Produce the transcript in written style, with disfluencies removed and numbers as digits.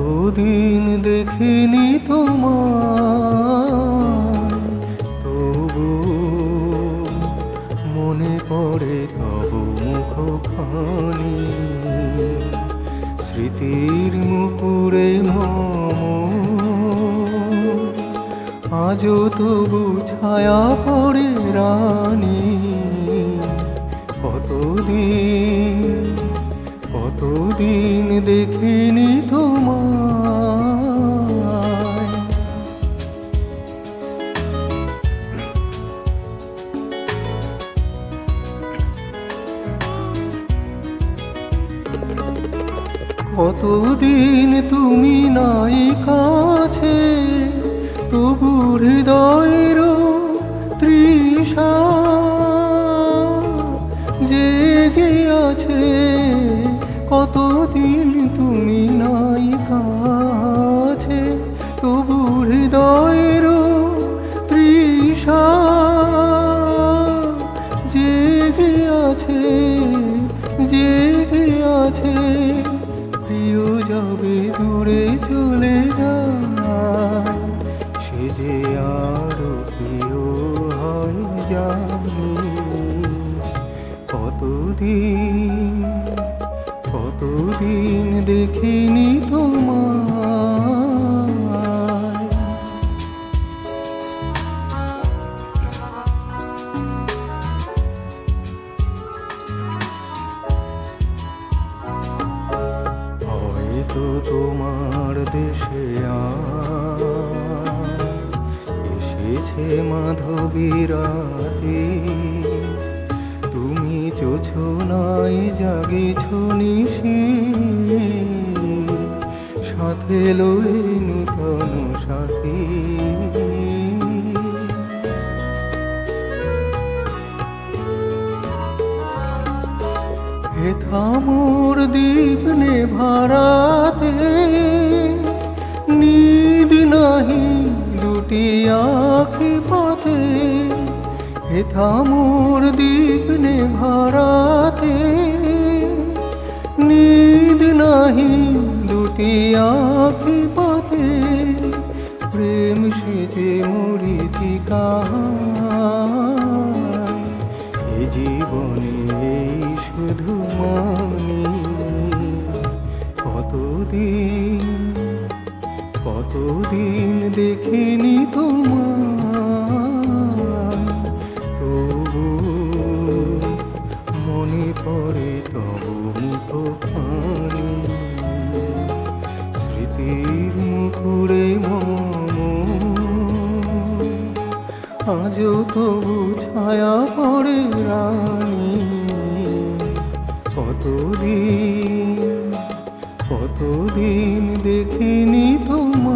কতদিন দেখিনি তোমায়, তবু মনে পড়ে তব মুখখানি। স্মৃতির মুকুরে মম আজও তবু ছায়া পড়ে রানী। কতদিন দেখিনি তোমায়। কতদিন তুমি নাই কাছে, তবু হৃদয়ের তৃষা জেগে আছে। কতদিন তুমি নাই কাছে, তবু হৃদয়ের তৃষা জেগে আছে, জেগে আছে। প্রিয় যাবে দূরে চলে যায়, সে যে আরো প্রিয় হয় জানি। কতদিন দেখিনি তোমায়। হয়তো তোমার দেশে এসেছে মাধবী রাতে, তুমি জোছনায় জাগিছ নিশি, সাথে লয়ে নূতন সাথী। হে থামোর দীপ নেভারাতে, নিদ নাহি দুটি আখি পথে। হে থামোর দীপ নেভারাতে, নিদ নাহি দুটি আখি পথে। প্রেম সেজে মরিচিকা এ জীবনে এই শুধু মানি। কতদিন দেখিনি তোমায়, তবু মনে পড়ে তব মুখখানি। স্মৃতির মুকুরে মম আজও তবু ছায়া পড়ে রানী। কতদিন দেখিনি তোমায়।